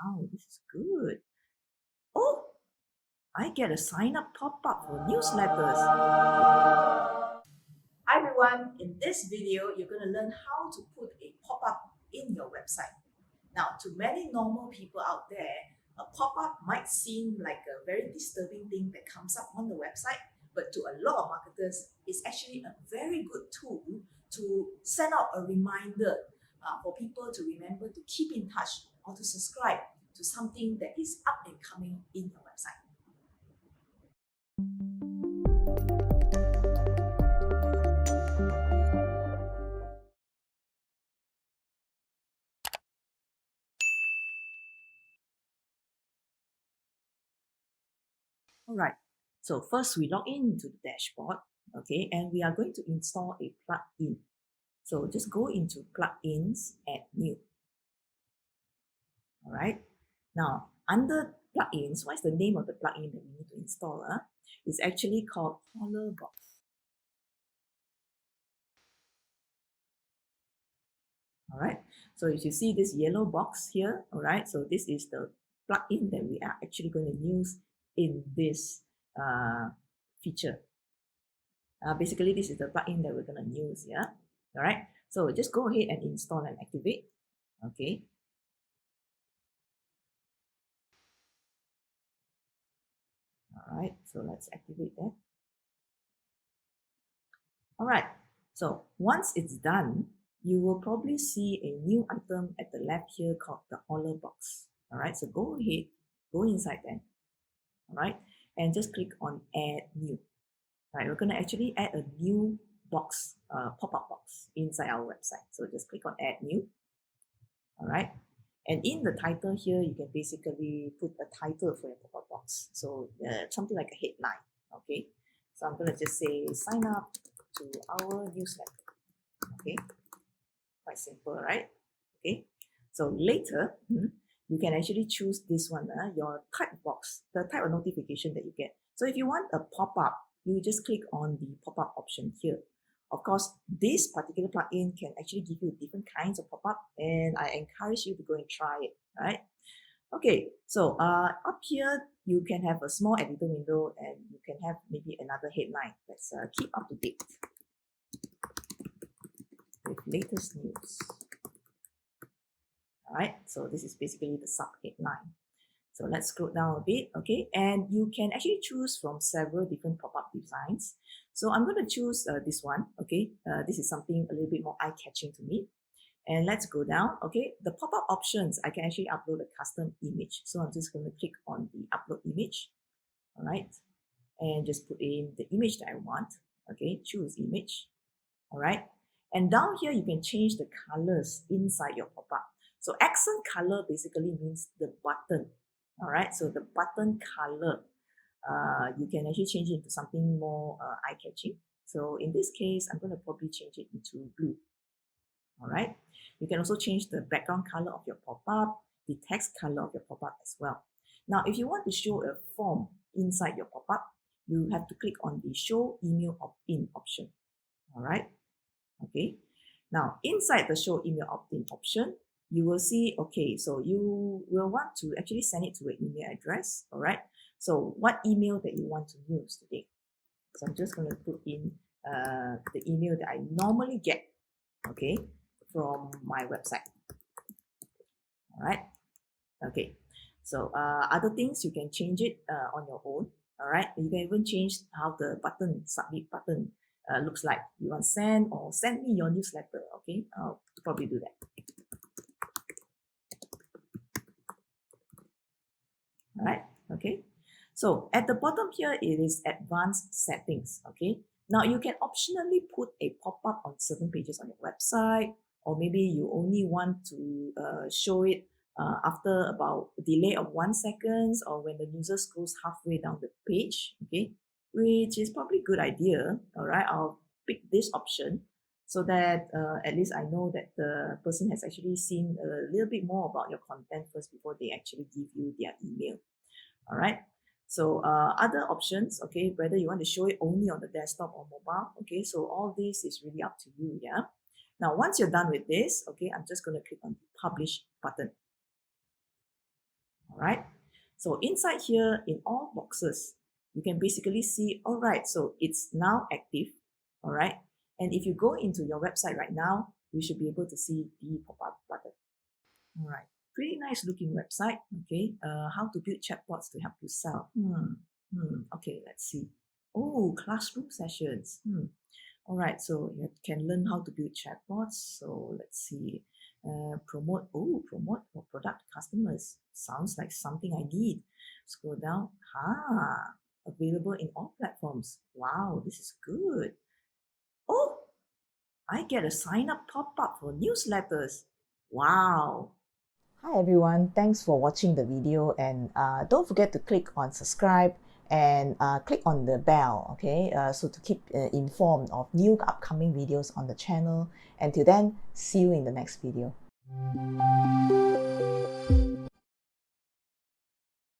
wow, this is good. Oh, I get a sign up pop-up for newsletters. Hi everyone, in this video, you're going to learn how to put a pop-up in your website. Now, to many normal people out there, a pop-up might seem like a very disturbing thing that comes up on the website, but to a lot of marketers, it's actually a very good tool to send out a reminder for people to remember to keep in touch or to subscribe to something that is up and coming in your website. All right, so first we log into the dashboard, okay, and we are going to install a plugin. So just go into plugins, add new. All right, now under plugins, what's the name of the plugin that we need to install? It's actually called Box. All right, so if you see this yellow box here, all right, so this is the plugin that we are actually going to use in this feature. Basically, this is the plugin that we're going to use, yeah? All right, so just go ahead and install and activate, okay? All right, so let's activate that. All right, so once it's done, you will probably see a new item at the left here called the Holler Box. All right, so go ahead, go inside then. All right, and just click on Add New. All right, we're going to actually add a new box, pop-up box inside our website. So just click on Add New. All right, and in the title here, you can basically put a title for your pop-up box. So something like a headline. Okay, so I'm going to just say sign up to our newsletter. Okay, quite simple, right? Okay, so later you can actually choose this one, your type box, the type of notification that you get. So if you want a pop-up, you just click on the pop-up option here. Of course, this particular plugin can actually give you different kinds of pop-up, and I encourage you to go and try it, right? Okay, so up here, you can have a small editor window and you can have maybe another headline. Let's keep up to date with latest news. All right, so this is basically the sub headline. So let's scroll down a bit, okay? And you can actually choose from several different pop-up designs. So I'm going to choose this one, okay? This is something a little bit more eye-catching to me. And let's go down, okay? The pop-up options, I can actually upload a custom image. So I'm just going to click on the upload image, all right? And just put in the image that I want, okay? Choose image, all right? And down here, you can change the colors inside your pop-up. So accent color basically means the button, all right? So the button color, you can actually change it into something more eye-catching. So in this case, I'm going to probably change it into blue. All right. You can also change the background color of your pop-up, the text color of your pop-up as well. Now, if you want to show a form inside your pop-up, you have to click on the Show Email Opt-in option. All right. Okay. Now, inside the Show Email Opt-in option, you will see, okay, so you will want to actually send it to an email address. All right. So what email that you want to use today? So I'm just going to put in the email that I normally get, okay, from my website. All right. Okay. So other things, you can change it on your own. All right. You can even change how the button, submit button looks like. You want send or send me your newsletter. Okay. I'll probably do that. All right. Okay. So at the bottom here, it is advanced settings. Okay. Now you can optionally put a pop-up on certain pages on your website, or maybe you only want to show it after about a delay of 1 second, or when the user scrolls halfway down the page, okay, which is probably a good idea. All right, I'll pick this option so that at least I know that the person has actually seen a little bit more about your content first before they actually give you their email. All right. So other options, okay, whether you want to show it only on the desktop or mobile, okay, so all this is really up to you, yeah. Now, once you're done with this, okay, I'm just going to click on the publish button. right? So inside here, in all boxes, you can basically see, all right, so it's now active, all right? And if you go into your website right now, you should be able to see the pop-up button. All right, pretty nice looking website. Okay, how to build chatbots to help you sell. Okay, let's see. Oh, classroom sessions. All right, so you can learn how to build chatbots. So let's see. Promote for product customers. Sounds like something I need. Scroll down. Available in all platforms. Wow, this is good. Oh, I get a sign up pop-up for newsletters. Wow. Hi everyone, thanks for watching the video, and don't forget to click on subscribe and click on the bell, okay, so to keep informed of new upcoming videos on the channel. Until then, see you in the next video.